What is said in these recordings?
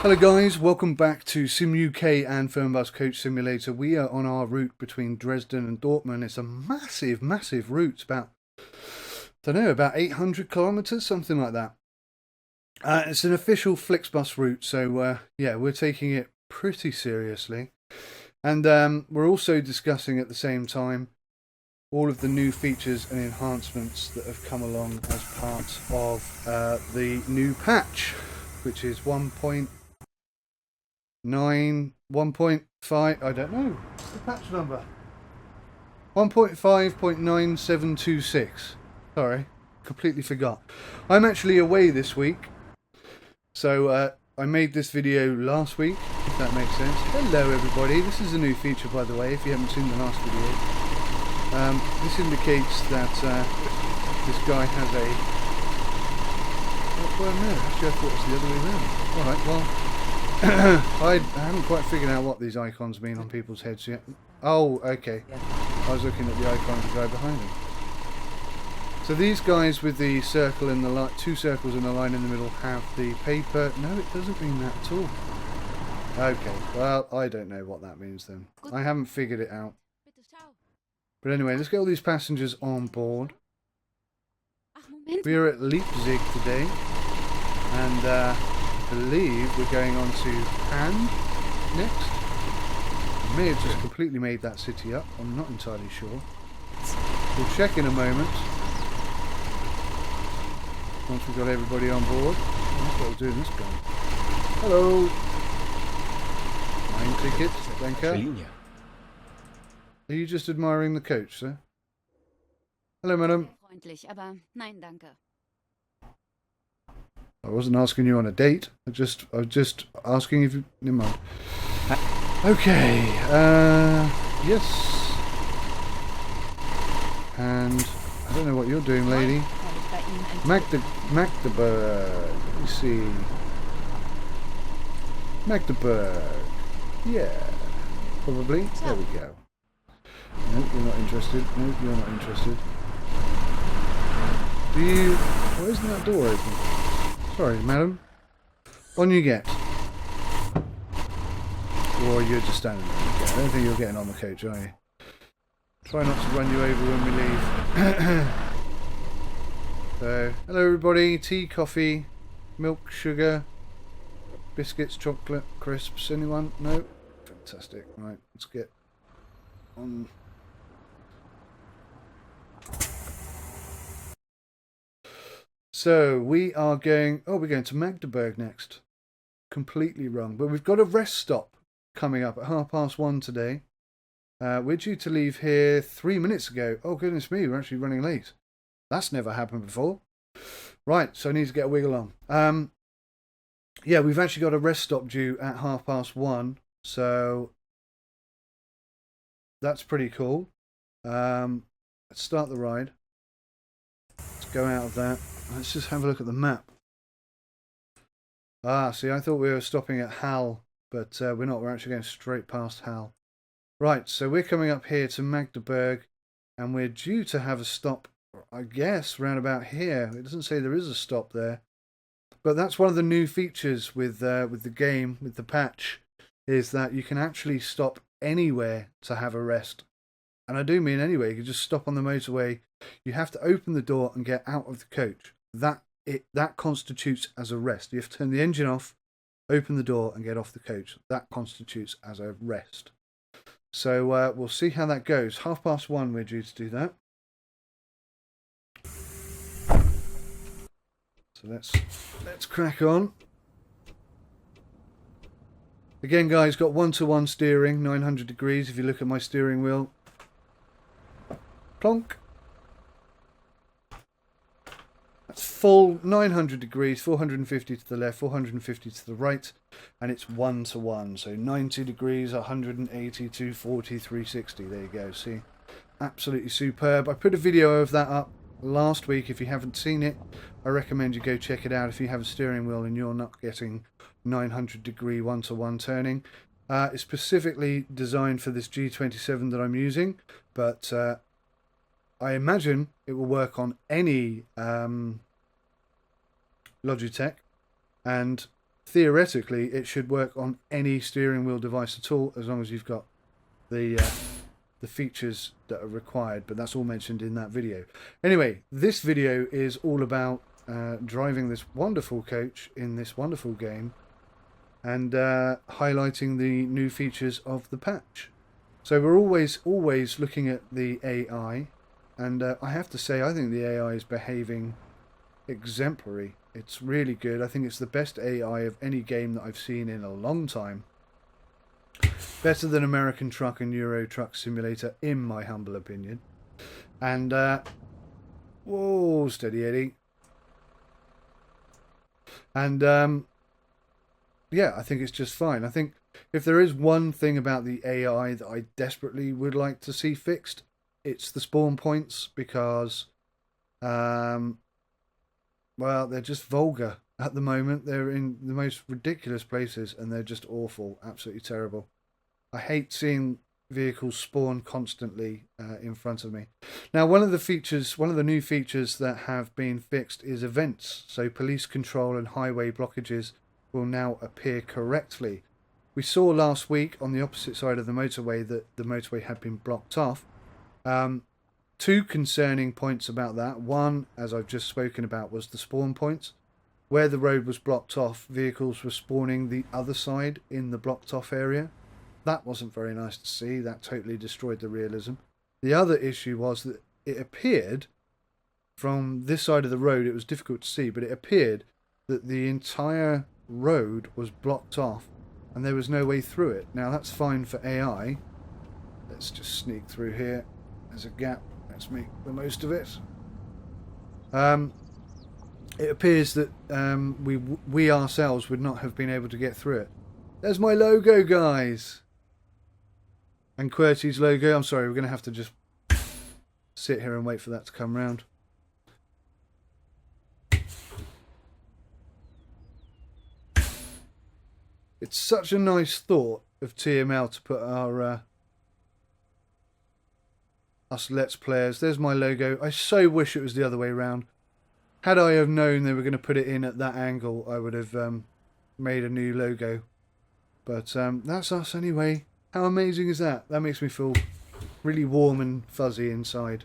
Hello guys, welcome back to Sim UK and Fernbus Coach Simulator. We are on our route between Dresden and Dortmund. It's a massive, massive route, about, I don't know, about 800 kilometers, something like that. It's an official FlixBus route, so yeah, we're taking it pretty seriously. And we're also discussing at the same time all of the new features and enhancements that have come along as part of the new patch, which is 1.5, I don't know, what's the patch number? 1.5.9726. Sorry, completely forgot. I'm actually away this week, so I made this video last week, if that makes sense. Hello everybody, this is a new feature by the way, if you haven't seen the last video. This indicates that this guy has a... Well, no, actually I thought it was the other way around. Alright, well, I haven't quite figured out what these icons mean on people's heads yet. Oh, okay. I was looking at the icon of the guy behind him. So these guys with the circle in the line, two circles in the line in the middle, have the paper. No, it doesn't mean that at all. Okay, well, I don't know what that means then. I haven't figured it out. But anyway, let's get all these passengers on board. We're at Leipzig today, and I believe we're going on to Han next. I may have just completely made that city up, I'm not entirely sure. We'll check in a moment. Once we've got everybody on board. That's what we'll do in this gun. Hello! Mine ticket, thank you. Are you just admiring the coach, sir? Hello, madam. I wasn't asking you on a date. I was just asking if you... Never mind. Okay. Yes. And I don't know what you're doing, lady. Magdeburg. Let me see. Magdeburg. Yeah. Probably. There we go. Nope, you're not interested. Nope, you're not interested. Do you... Why isn't that door open? Sorry, madam. On you get. Or you're just standing there. Okay, I don't think you're getting on the coach, are you? Try not to run you over when we leave. So, hello everybody. Tea, coffee, milk, sugar, biscuits, chocolate, crisps. Anyone? No? Fantastic. Right, let's get on. So we are going, we're going to Magdeburg next. Completely wrong. But we've got a rest stop coming up at 1:30 today. We're due to leave here 3 minutes ago. Oh, goodness me, we're actually running late. That's never happened before. Right, so I need to get a wiggle on. Yeah, we've actually got a rest stop due at 1:30. So that's pretty cool. Let's start the ride. Let's go out of that. Let's just have a look at the map. Ah, see, I thought we were stopping at Hal, but we're not. We're actually going straight past Hal. Right, so we're coming up here to Magdeburg, and we're due to have a stop, I guess, round about here. It doesn't say there is a stop there. But that's one of the new features with the game, with the patch, is that you can actually stop anywhere to have a rest. And I do mean anywhere. You can just stop on the motorway. You have to open the door and get out of the coach. That constitutes as a rest. You have to turn the engine off, open the door and get off the coach. That constitutes as a rest. So we'll see how that goes. 1:30 we're due to do that. So let's crack on. Again, guys, got 1-to-1 steering, 900 degrees. If you look at my steering wheel, plonk. That's full 900 degrees, 450 to the left, 450 to the right, and it's 1-to-1. So 90 degrees, 180, 240, 360. There you go. See, absolutely superb. I put a video of that up last week. If you haven't seen it, I recommend you go check it out if you have a steering wheel and you're not getting 900 degree 1-to-1 turning. It's specifically designed for this G27 that I'm using, but I imagine it will work on any Logitech, and theoretically it should work on any steering wheel device at all, as long as you've got the features that are required, but that's all mentioned in that video. Anyway, this video is all about driving this wonderful coach in this wonderful game, and highlighting the new features of the patch. So we're always looking at the AI, and I have to say, I think the AI is behaving exemplary. It's really good. I think it's the best AI of any game that I've seen in a long time. Better than American Truck and Euro Truck Simulator, in my humble opinion. And whoa, steady Eddie. And yeah, I think it's just fine. I think if there is one thing about the AI that I desperately would like to see fixed, it's the spawn points, because well, they're just vulgar at the moment. They're in the most ridiculous places, and they're just awful, absolutely terrible. I hate seeing vehicles spawn constantly in front of me. Now, one of the new features that have been fixed is events. So police control and highway blockages will now appear correctly. We saw last week on the opposite side of the motorway that the motorway had been blocked off. Two concerning points about that. One, as I've just spoken about, was the spawn points. Where the road was blocked off, vehicles were spawning the other side in the blocked off area. That wasn't very nice to see. That totally destroyed the realism. The other issue was that it appeared from this side of the road, it was difficult to see, but it appeared that the entire road was blocked off and there was no way through it. Now, that's fine for AI. Let's just sneak through here. There's a gap. Let's make the most of it. It appears that we ourselves would not have been able to get through it. There's my logo, guys. And QWERTY's logo. I'm sorry, we're going to have to just sit here and wait for that to come round. It's such a nice thought of TML to put our us Let's Players. There's my logo. I so wish it was the other way around. Had I have known they were going to put it in at that angle, I would have made a new logo. But that's us anyway. How amazing is that? That makes me feel really warm and fuzzy inside.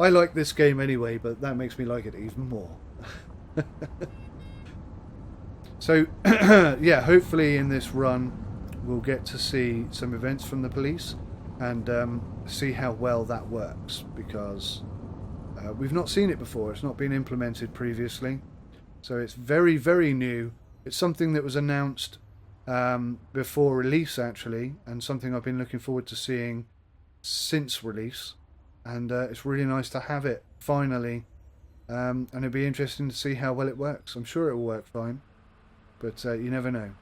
I like this game anyway, but that makes me like it even more. So, yeah, hopefully in this run we'll get to see some events from the police and see how well that works, because we've not seen it before. It's not been implemented previously. So it's very, very new. It's something that was announced before release, actually, and something I've been looking forward to seeing since release. And it's really nice to have it finally, and it'll be interesting to see how well it works. I'm sure it will work fine, but you never know.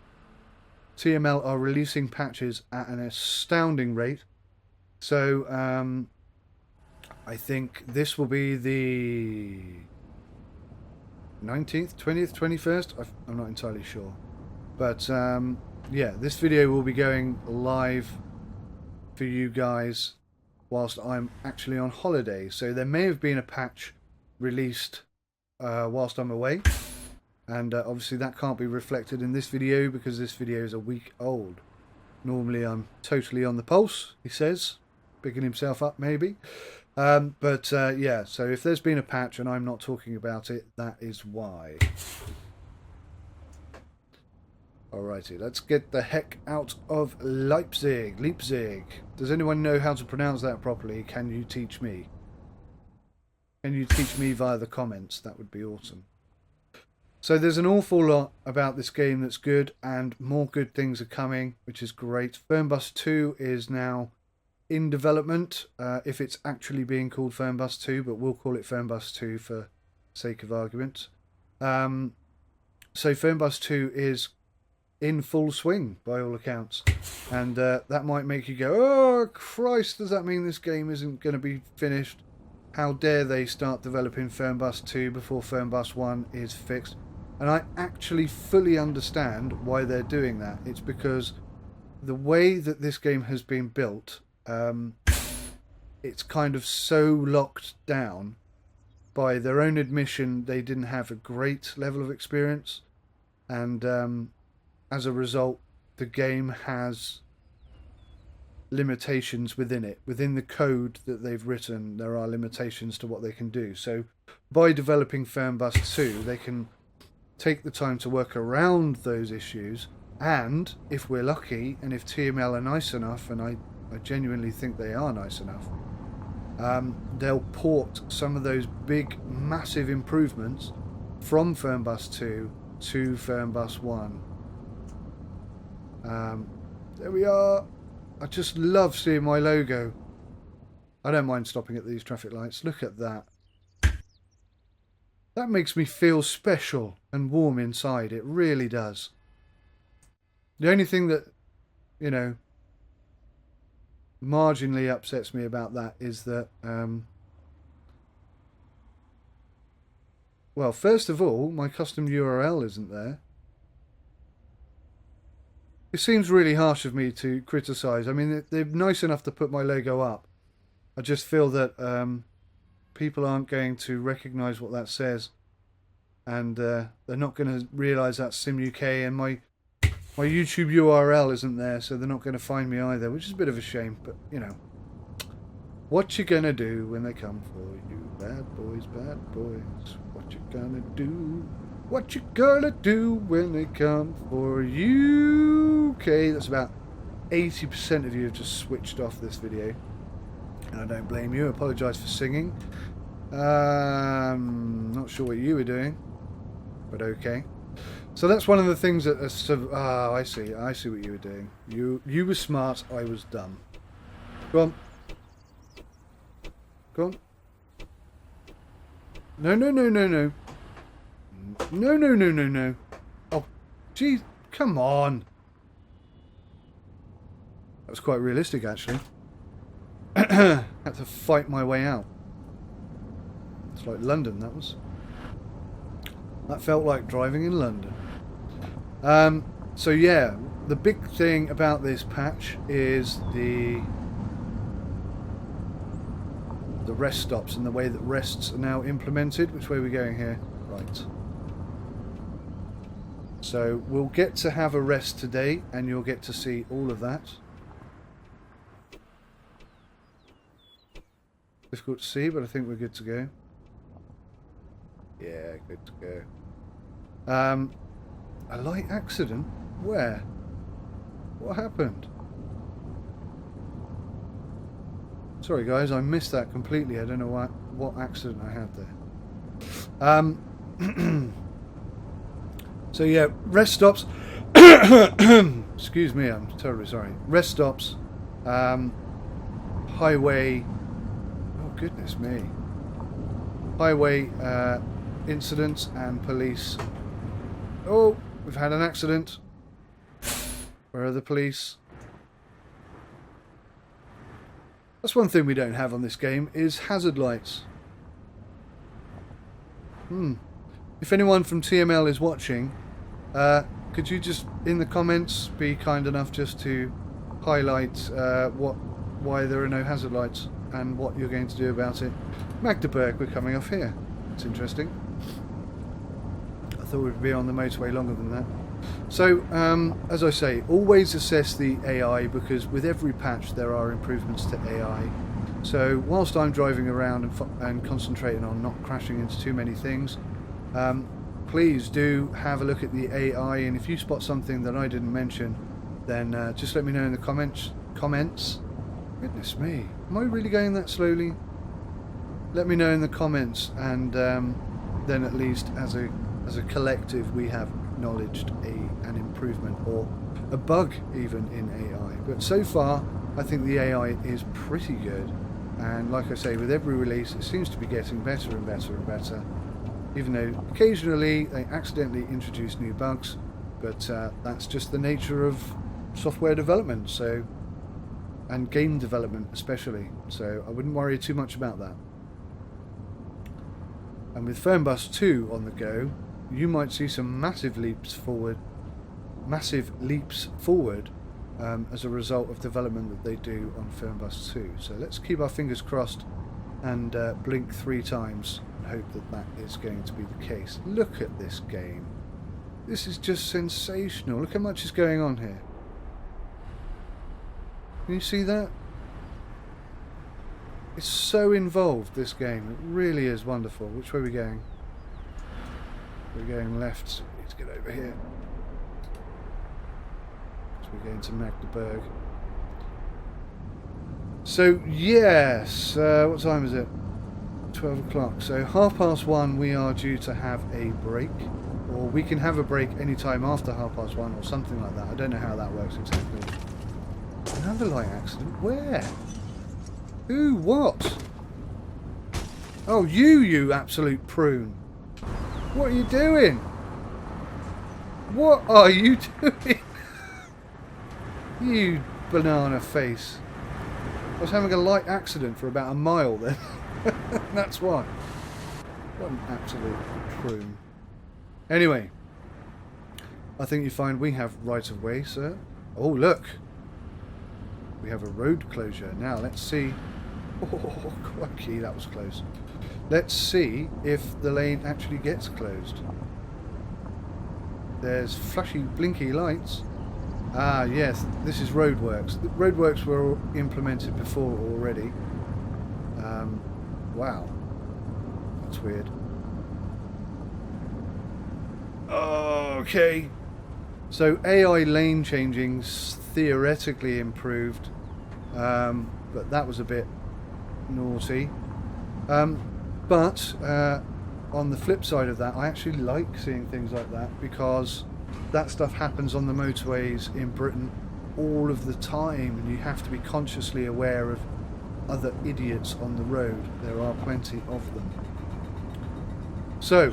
TML are releasing patches at an astounding rate, so I think this will be the 19th, 20th, 21st. I'm not entirely sure. But yeah, this video will be going live for you guys whilst I'm actually on holiday. So there may have been a patch released whilst I'm away. And obviously that can't be reflected in this video because this video is a week old. Normally I'm totally on the pulse, he says. Picking himself up maybe. But yeah, so if there's been a patch and I'm not talking about it, that is why. Alrighty, let's get the heck out of Leipzig. Does anyone know how to pronounce that properly? Can you teach me? Can you teach me via the comments? That would be awesome. So there's an awful lot about this game that's good, and more good things are coming, which is great. Fernbus 2 is now in development, if it's actually being called Fernbus 2, but we'll call it Fernbus 2 for sake of argument. So Fernbus 2 is in full swing by all accounts, and that might make you go, oh Christ, does that mean this game isn't going to be finished? How dare they start developing Fernbus 2 before Fernbus 1 is fixed? And I actually fully understand why they're doing that. It's because the way that this game has been built, it's kind of so locked down. By their own admission, they didn't have a great level of experience. and as a result, the game has limitations within it. Within the code that they've written, there are limitations to what they can do. So by developing Fernbus 2, they can take the time to work around those issues, and if we're lucky, and if TML are nice enough, and I genuinely think they are nice enough, they'll port some of those big, massive improvements from Fernbus 2 to Fernbus 1. There we are. I just love seeing my logo. I don't mind stopping at these traffic lights. Look at that. That makes me feel special and warm inside. It really does. The only thing that, you know, marginally upsets me about that is that, well, first of all, my custom URL isn't there. It seems really harsh of me to criticise. I mean, they're nice enough to put my logo up. I just feel that people aren't going to recognise what that says, and they're not going to realise that's SimUK, and my YouTube URL isn't there, so they're not going to find me either, which is a bit of a shame. But you know, what you gonna do when they come for you, bad boys, bad boys? What you gonna do? What you gonna do when they come for you? Okay, that's about 80% of you have just switched off this video, and I don't blame you. I apologise for singing. Not sure what you were doing, but okay. So that's one of the things that I see what you were doing. You were smart, I was dumb. Go on. Go on. No. No. Oh, geez, come on. That was quite realistic, actually. Had to fight my way out. It's like London, that was. That felt like driving in London. So yeah, the big thing about this patch is the rest stops and the way that rests are now implemented. Which way are we going here? Right. So we'll get to have a rest today, and you'll get to see all of that. Difficult to see, but I think we're good to go. Yeah, good to go. A light accident? Where? What happened? Sorry guys, I missed that completely. I don't know what accident I had there. So yeah, rest stops. Excuse me, I'm terribly sorry. Rest stops. Highway. Oh goodness me. Highway incidents and police. Oh, we've had an accident. Where are the police? That's one thing we don't have on this game, is hazard lights. If anyone from TML is watching, could you just, in the comments, be kind enough just to highlight why there are no hazard lights and what you're going to do about it. Magdeburg, we're coming off here. It's interesting. I thought we'd be on the motorway longer than that. So, as I say, always assess the AI, because with every patch there are improvements to AI. So, whilst I'm driving around and concentrating on not crashing into too many things, please do have a look at the AI, and if you spot something that I didn't mention, then just let me know in the comments. Goodness me, am I really going that slowly? Let me know in the comments, and then at least as a collective we have acknowledged an improvement or a bug even in AI. But so far I think the AI is pretty good, and like I say, with every release it seems to be getting better and better and better, even though occasionally they accidentally introduce new bugs, but that's just the nature of software development, so, and game development especially, so I wouldn't worry too much about that. And with Fernbus 2 on the go, you might see some massive leaps forward as a result of development that they do on Fernbus 2. So let's keep our fingers crossed and blink 3 times and hope that that is going to be the case. Look at this game. This is just sensational. Look how much is going on here. Can you see that? It's so involved, this game. It really is wonderful. Which way are we going? We're going left, so we need to get over here. So we're going to Magdeburg. So, yes, what time is it? 12 o'clock. So, 1:30 we are due to have a break. Or we can have a break any time after 1:30 or something like that. I don't know how that works exactly. Another light accident? Where? Who? What? Oh, you absolute prune. What are you doing? What are you doing? You banana face. I was having a light accident for about a mile then. That's why. What an absolute prune. Anyway, I think you find we have right of way, sir. Oh, look. We have a road closure. Now, let's see. Oh, crikey, that was close. Let's see if the lane actually gets closed. There's flashy, blinky lights. Ah, yes, this is roadworks. The roadworks were implemented before already. Wow. That's weird. Okay. So AI lane changing's theoretically improved, but that was a bit naughty. But on the flip side of that, I actually like seeing things like that because that stuff happens on the motorways in Britain all of the time, and you have to be consciously aware of other idiots on the road. There are plenty of them. So,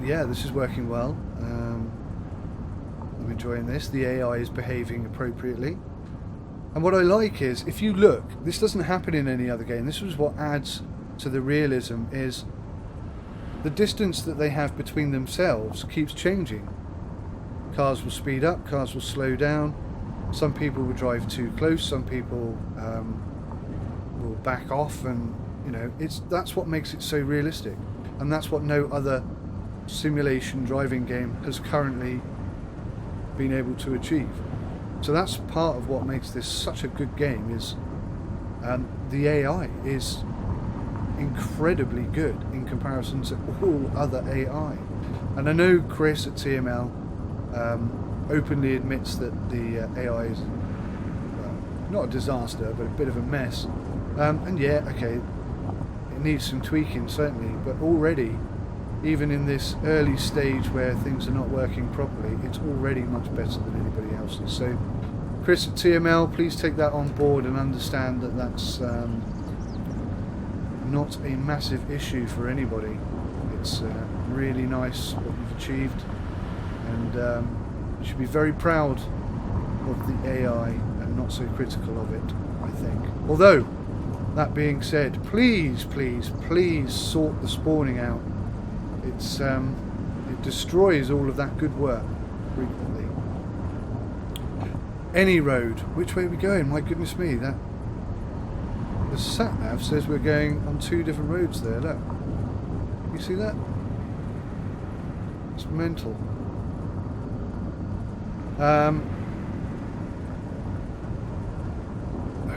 yeah, this is working well. I'm enjoying this. The AI is behaving appropriately. And what I like is, if you look, this doesn't happen in any other game. This is what adds to the realism, is the distance that they have between themselves keeps changing. Cars will speed up, cars will slow down. Some people will drive too close, some people will back off, and you know, that's what makes it so realistic. And that's what no other simulation driving game has currently been able to achieve. So that's part of what makes this such a good game, is the AI is incredibly good in comparison to all other AI. And I know Chris at TML openly admits that the AI is not a disaster, but a bit of a mess. And yeah, okay, it needs some tweaking certainly, but already, even in this early stage where things are not working properly, it's already much better than anybody else's. So Chris at TML, please take that on board and understand that that's not a massive issue for anybody. It's really nice what you've achieved, and you should be very proud of the AI and not so critical of it, I think. Although, that being said, please, please, please sort the spawning out. It's it destroys all of that good work frequently. Any road. Which way are we going? My goodness me, that the sat-nav says we're going on two different roads there. Look, you see that? It's mental.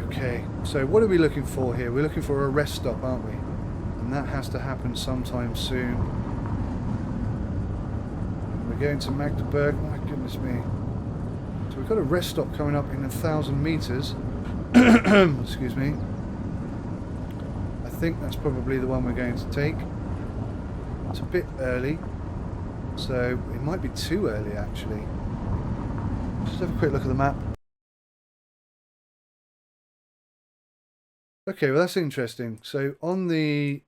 Okay, so what are we looking for here? We're looking for a rest stop, aren't we? And that has to happen sometime soon. We're going to Magdeburg. My goodness me. So we've got a rest stop coming up in 1,000 meters. Excuse me. I think that's probably the one we're going to take. It's a bit early, so it might be too early actually. Just have a quick look at the map. Okay, well that's interesting. So on the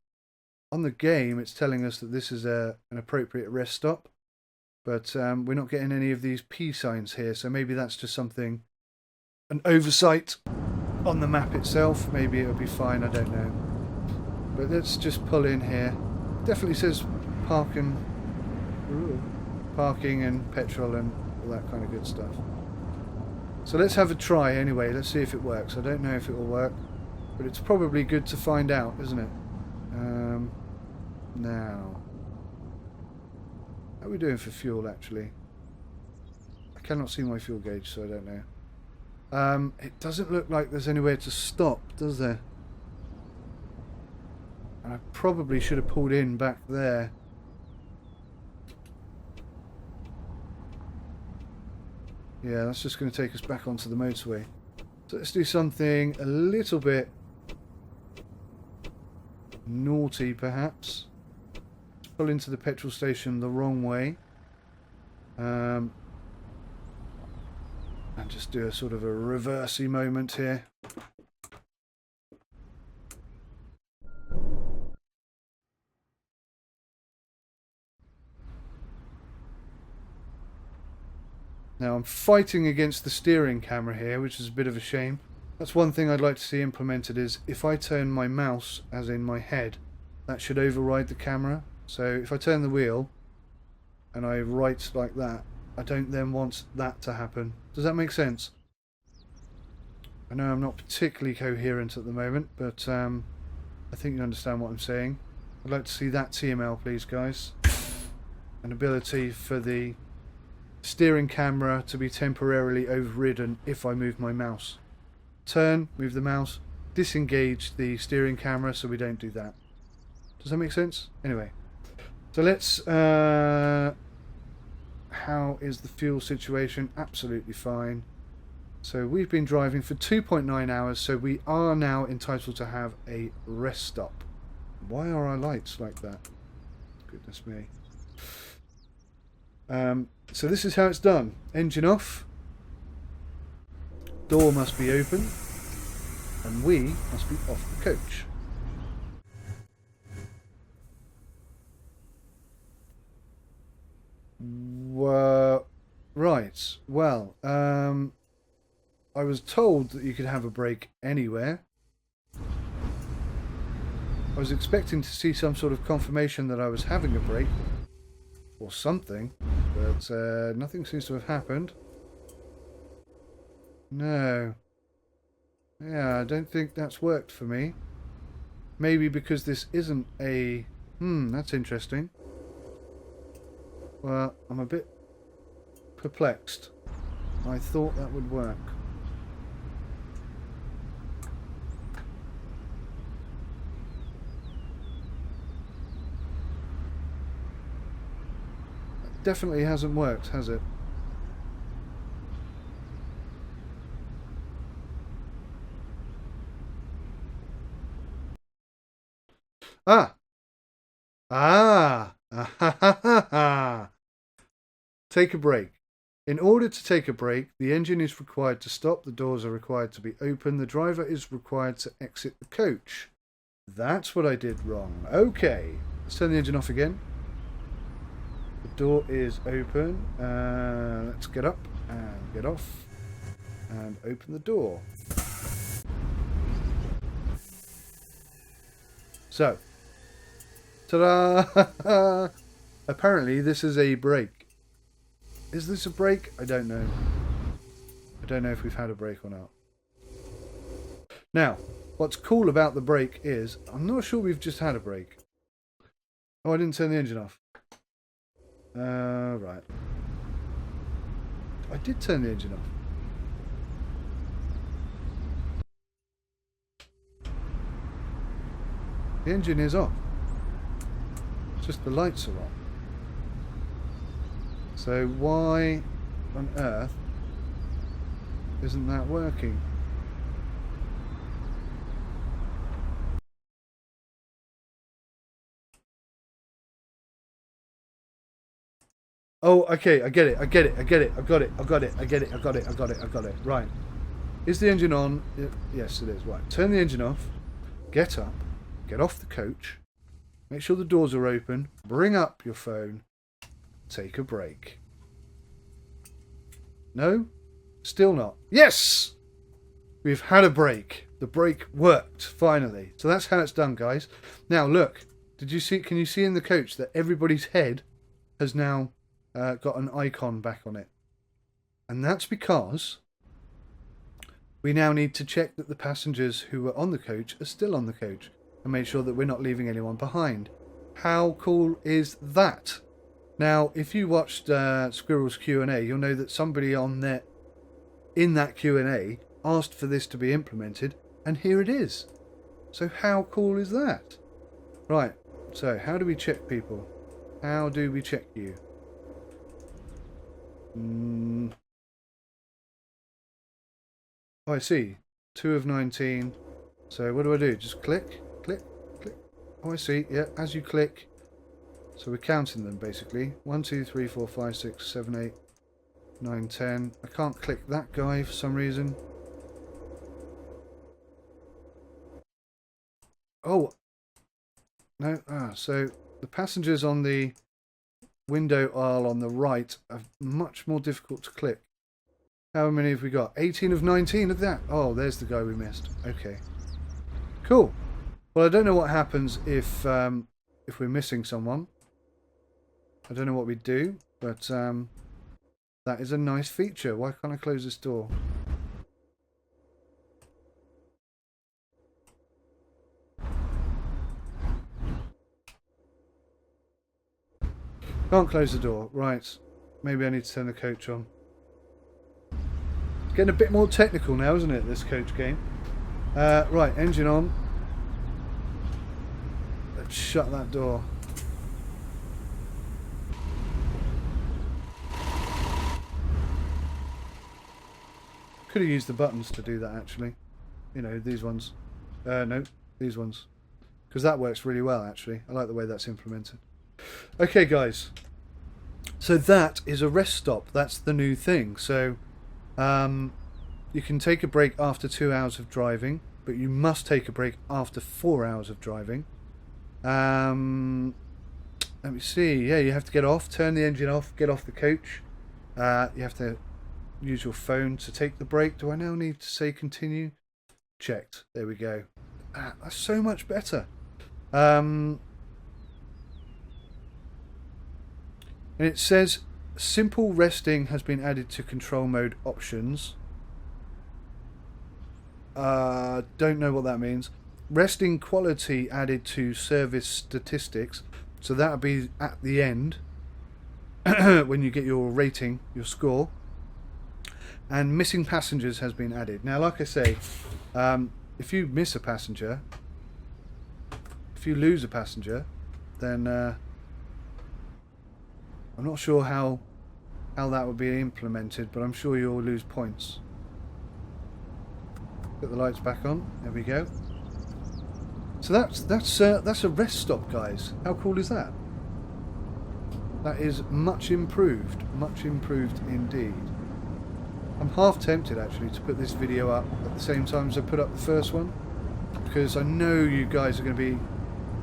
game, it's telling us that this is an appropriate rest stop, but we're not getting any of these P signs here. So maybe that's just something, an oversight on the map itself. Maybe it'll be fine. I don't know. But let's just pull in here. Definitely says parking and petrol and all that kind of good stuff. So let's have a try anyway. Let's see if it works. I don't know if it will work, but it's probably good to find out, isn't it? Now, How are we doing for fuel, actually? I cannot see my fuel gauge, so I don't know. It doesn't look like there's anywhere to stop, does there? And I probably should have pulled in back there. Yeah, that's just going to take us back onto the motorway. So let's do something a little bit naughty, perhaps. Let's pull into the petrol station the wrong way. And just do a sort of a reversey moment here. Now I'm fighting against the steering camera here, which is a bit of a shame. That's one thing I'd like to see implemented, is if I turn my mouse, as in my head, that should override the camera. So if I turn the wheel and I right like that, I don't then want that to happen. Does that make sense? I know I'm not particularly coherent at the moment, but I think you understand what I'm saying. I'd like to see that TML, please, guys. An ability for the steering camera to be temporarily overridden if I move my mouse. Turn, move the mouse, disengage the steering camera so we don't do that. Does that make sense? Anyway, so let's... how is the fuel situation? Absolutely fine. So we've been driving for 2.9 hours, so we are now entitled to have a rest stop. Why are our lights like that? Goodness me. So this is how it's done. Engine off. Door must be open. And we must be off the coach. Right. Well, I was told that you could have a break anywhere. I was expecting to see some sort of confirmation that I was having a break. Or something. But nothing seems to have happened. No. Yeah, I don't think that's worked for me. Maybe because this isn't a... that's interesting. Well, I'm a bit perplexed. I thought that would work. That definitely hasn't worked, has it? Ah! Ah! Ah ha ha ha ha! Take a break. In order to take a break, the engine is required to stop, the doors are required to be open, the driver is required to exit the coach. That's what I did wrong. Okay, let's turn the engine off again. The door is open. Let's get up and get off and open the door. So, ta-da! Apparently this is a break. Is this a break? I don't know. I don't know if we've had a break or not. Now, what's cool about the break is, I'm not sure we've just had a break. Oh, I didn't turn the engine off. Right. I did turn the engine off. The engine is off. It's just the lights are on. So why on earth isn't that working? Oh, okay, I get it, I get it, I get it, I got it, I got it, I get it, I got it, I got it, I got it. Right. Is the engine on? Yes, it is. Right. Turn the engine off. Get up. Get off the coach. Make sure the doors are open. Bring up your phone. Take a break. No? Still not. Yes! We've had a break. The break worked, finally. So that's how it's done, guys. Now, look. Did you see? Can you see in the coach that everybody's head has now got an icon back on it? And that's because we now need to check that the passengers who were on the coach are still on the coach and make sure that we're not leaving anyone behind. How cool is that? Now, if you watched Squirrel's Q&A, you'll know that somebody in that Q&A asked for this to be implemented, and here it is. So how cool is that? Right, so how do we check people? How do we check you? Oh, I see. 2 of 19. So what do I do? Just click, click, click. Oh, I see. Yeah, as you click. So we're counting them basically. 1, 2, 3, 4, 5, 6, 7, 8, 9, 10. I can't click that guy for some reason. Oh, no. So the passengers on the window aisle on the right are much more difficult to click. How many have we got? 18 of 19 of that. Oh, there's the guy we missed. Okay. Cool. Well, I don't know what happens if we're missing someone. I don't know what we do, but that is a nice feature. Why can't I close this door? Can't close the door. Right. Maybe I need to turn the coach on. It's getting a bit more technical now, isn't it, this coach game? Right, engine on. Let's shut that door. Could have used the buttons to do that, actually. You know, these ones. No, these ones. Because that works really well, actually. I like the way that's implemented. Okay, guys. So that is a rest stop. That's the new thing. So you can take a break after 2 hours of driving, but you must take a break after 4 hours of driving. Let me see. Yeah, you have to get off, turn the engine off, get off the coach. You have to use your phone to take the break. Do I now need to say continue? Checked. There we go. That's so much better. And it says simple resting has been added to control mode options. Don't know what that means. Resting quality added to service statistics. So that'll be at the end when you get your rating, your score. And missing passengers has been added. Now, like I say, if you miss a passenger, if you lose a passenger, then I'm not sure how that would be implemented, but I'm sure you'll lose points. Put the lights back on. There we go. So that's a rest stop, guys. How cool is that? That is much improved indeed. I'm half tempted actually to put this video up at the same time as I put up the first one, because I know you guys are going to be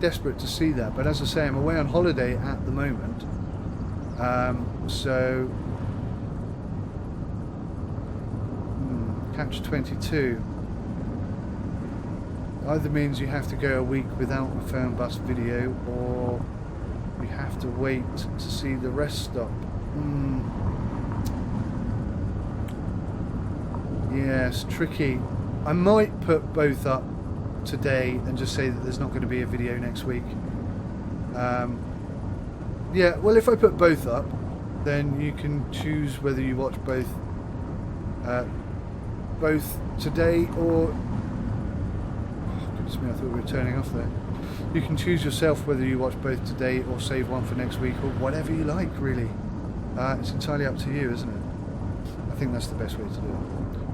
desperate to see that. But as I say, I'm away on holiday at the moment, so catch 22 either means you have to go a week without a Fernbus video, or you have to wait to see the rest stop. Yes, tricky. I might put both up today and just say that there's not going to be a video next week. Yeah, well, if I put both up, then you can choose whether you watch both today or... Oh, goodness me, I thought we were turning off there. You can choose yourself whether you watch both today or save one for next week, or whatever you like, really. It's entirely up to you, isn't it? I think that's the best way to do it.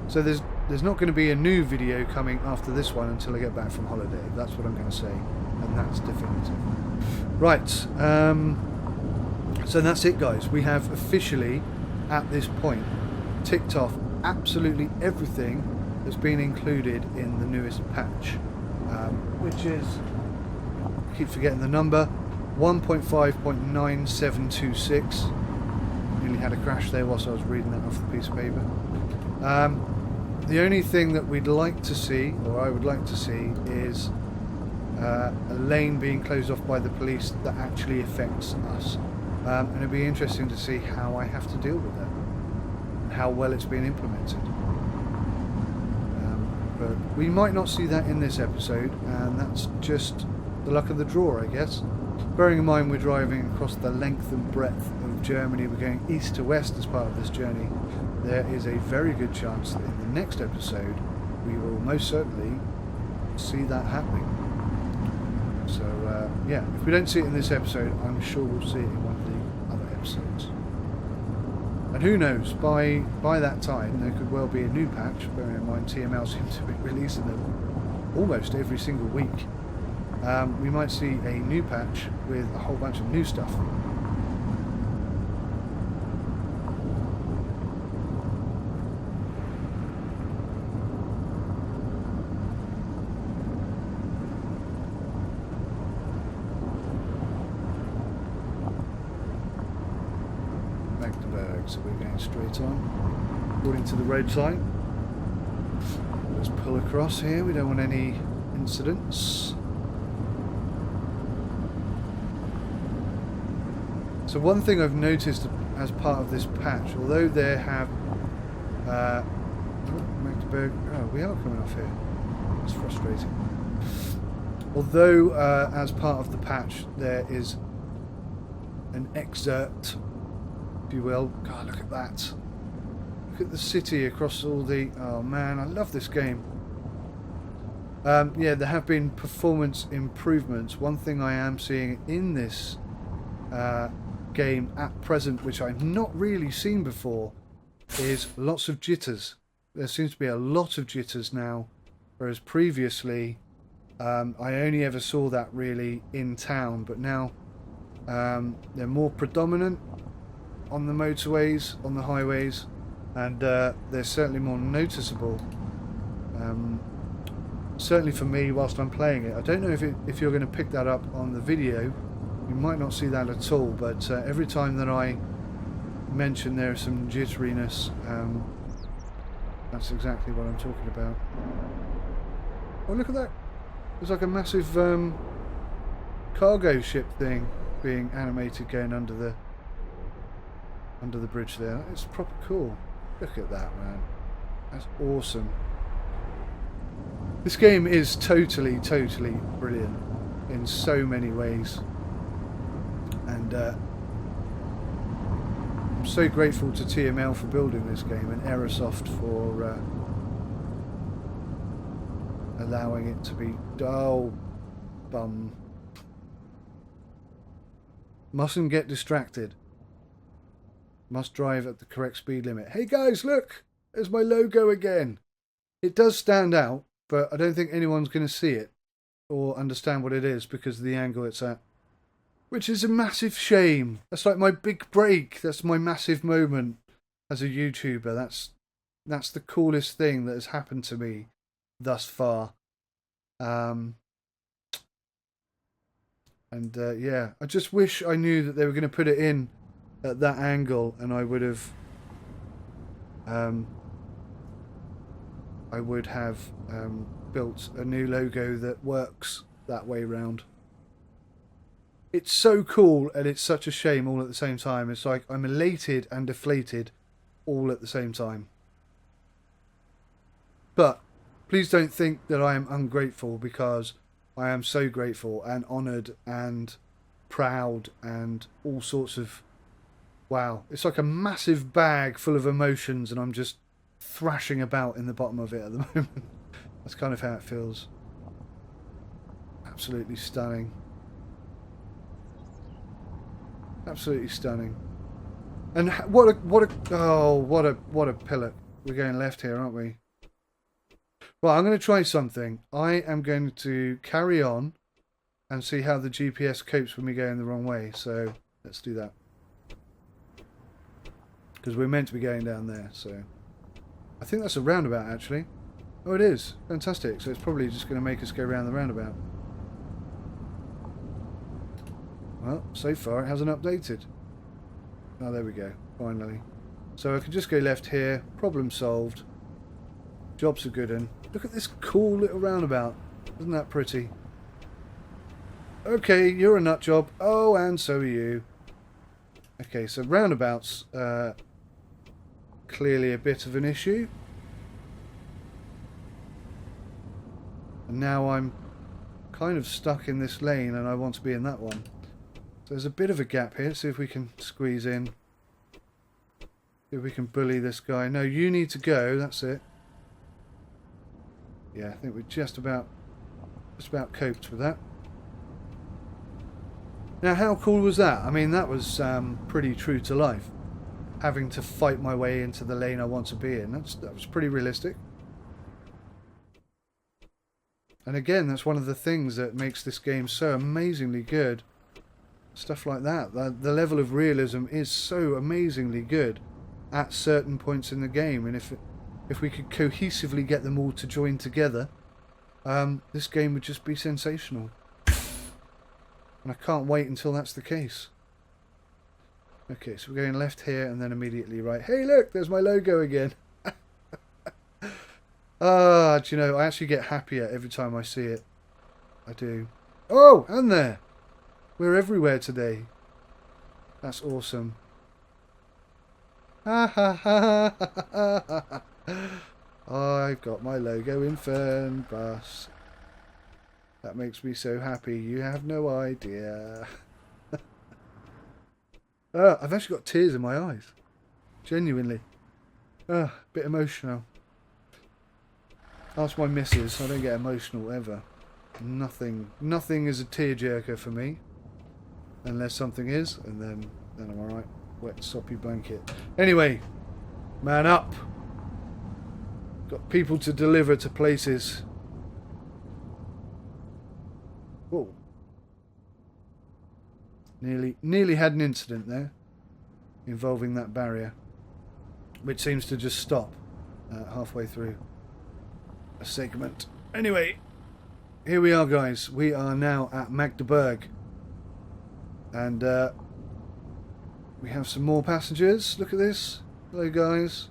So there's not going to be a new video coming after this one until I get back from holiday. That's what I'm going to say, and that's definitive. Right, so that's it, guys. We have officially, at this point, ticked off absolutely everything that's been included in the newest patch, which is, I keep forgetting the number, 1.5.9726. Nearly had a crash there whilst I was reading that off the piece of paper. The only thing that we'd like to see, or I would like to see, is a lane being closed off by the police that actually affects us. And it'd be interesting to see how I have to deal with that, and how well it's been implemented. But we might not see that in this episode, and that's just the luck of the draw, I guess. Bearing in mind we're driving across the length and breadth of Germany, we're going east to west as part of this journey, there is a very good chance that in the next episode we will most certainly see that happening. So yeah, if we don't see it in this episode, I'm sure we'll see it in one of the other episodes. And who knows, by that time there could well be a new patch, bearing in mind TML seems to be releasing them almost every single week. We might see a new patch with a whole bunch of new stuff. Magdeburg, so we're going straight on, according to the road sign. Let's pull across here, we don't want any incidents. So one thing I've noticed as part of this patch, although there have Magdeburg, oh, we are coming off here. It's frustrating. Although as part of the patch there is an excerpt, if you will. God, look at that! Look at the city across all the. Oh man, I love this game. Yeah, there have been performance improvements. One thing I am seeing in this game at present, which I've not really seen before, is lots of jitters. There seems to be a lot of jitters now, whereas previously I only ever saw that really in town, but now they're more predominant on the motorways, on the highways, and they're certainly more noticeable. Certainly for me whilst I'm playing it. I don't know if you're going to pick that up on the video. You might not see that at all, but every time that I mention there is some jitteriness, that's exactly what I'm talking about. Oh, look at that! There's like a massive cargo ship thing being animated going under the bridge there. It's proper cool. Look at that, man. That's awesome. This game is totally brilliant in so many ways. And I'm so grateful to TML for building this game and Aerosoft for allowing it to be. Oh, bum. Mustn't get distracted. Must drive at the correct speed limit. Hey guys, look! There's my logo again. It does stand out, but I don't think anyone's going to see it or understand what it is because of the angle it's at. Which is a massive shame. That's like my big break. That's my massive moment as a YouTuber. That's the coolest thing that has happened to me thus far. Yeah, I just wish I knew that they were going to put it in at that angle, and I would have built a new logo that works that way round. It's so cool, and it's such a shame all at the same time. It's like I'm elated and deflated all at the same time. But please don't think that I am ungrateful, because I am so grateful and honoured and proud and all sorts of... Wow. It's like a massive bag full of emotions, and I'm just thrashing about in the bottom of it at the moment. That's kind of how it feels. Absolutely stunning. Absolutely stunning. And what a pillock. We're going left here, aren't we? Right, I'm going to try something. I am going to carry on and see how the GPS copes when we go in the wrong way. So let's do that. Because we're meant to be going down there. So I think that's a roundabout, actually. Oh, it is. Fantastic. So it's probably just going to make us go round the roundabout. Well, so far it hasn't updated. Oh, there we go. Finally. So I can just go left here. Problem solved. Job's a good one. Look at this cool little roundabout. Isn't that pretty? Okay, you're a nut job. Oh, and so are you. Okay, so roundabouts clearly a bit of an issue. And now I'm kind of stuck in this lane and I want to be in that one. So there's a bit of a gap here. See if we can squeeze in. See if we can bully this guy. No, you need to go. That's it. Yeah, I think we're just about coped with that. Now, how cool was that? I mean, that was pretty true to life. Having to fight my way into the lane I want to be in. That was pretty realistic. And again, that's one of the things that makes this game so amazingly good. Stuff like that. The level of realism is so amazingly good at certain points in the game. And if we could cohesively get them all to join together, this game would just be sensational. And I can't wait until that's the case. Okay, so we're going left here and then immediately right. Hey, look, there's my logo again. Ah, do you know, I actually get happier every time I see it. I do. Oh, and there. We're everywhere today. That's awesome. Ha ha ha ha ha. I've got my logo in Fernbus. That makes me so happy. You have no idea. I've actually got tears in my eyes. Genuinely. A bit emotional. Ask my missus. I don't get emotional ever. Nothing is a tearjerker for me. Unless something is, and then I'm alright. Wet soppy blanket. Anyway, man up. Got people to deliver to places. Whoa. Nearly had an incident there involving that barrier, which seems to just stop halfway through a segment. Anyway, here we are, guys. We are now at Magdeburg, and we have some more passengers. Look at this. Hello, guys.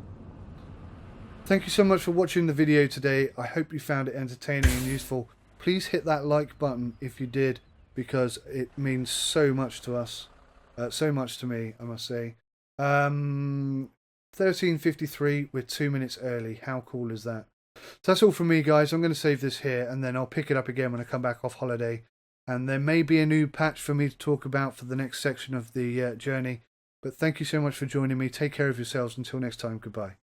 Thank you so much for watching the video today. I hope you found it entertaining and useful. Please hit that like button if you did, because it means so much to us. So much to me, I must say. 13:53, we're 2 minutes early. How cool is that? So that's all from me, guys. I'm going to save this here, and then I'll pick it up again when I come back off holiday. And there may be a new patch for me to talk about for the next section of the journey. But thank you so much for joining me. Take care of yourselves. Until next time, goodbye.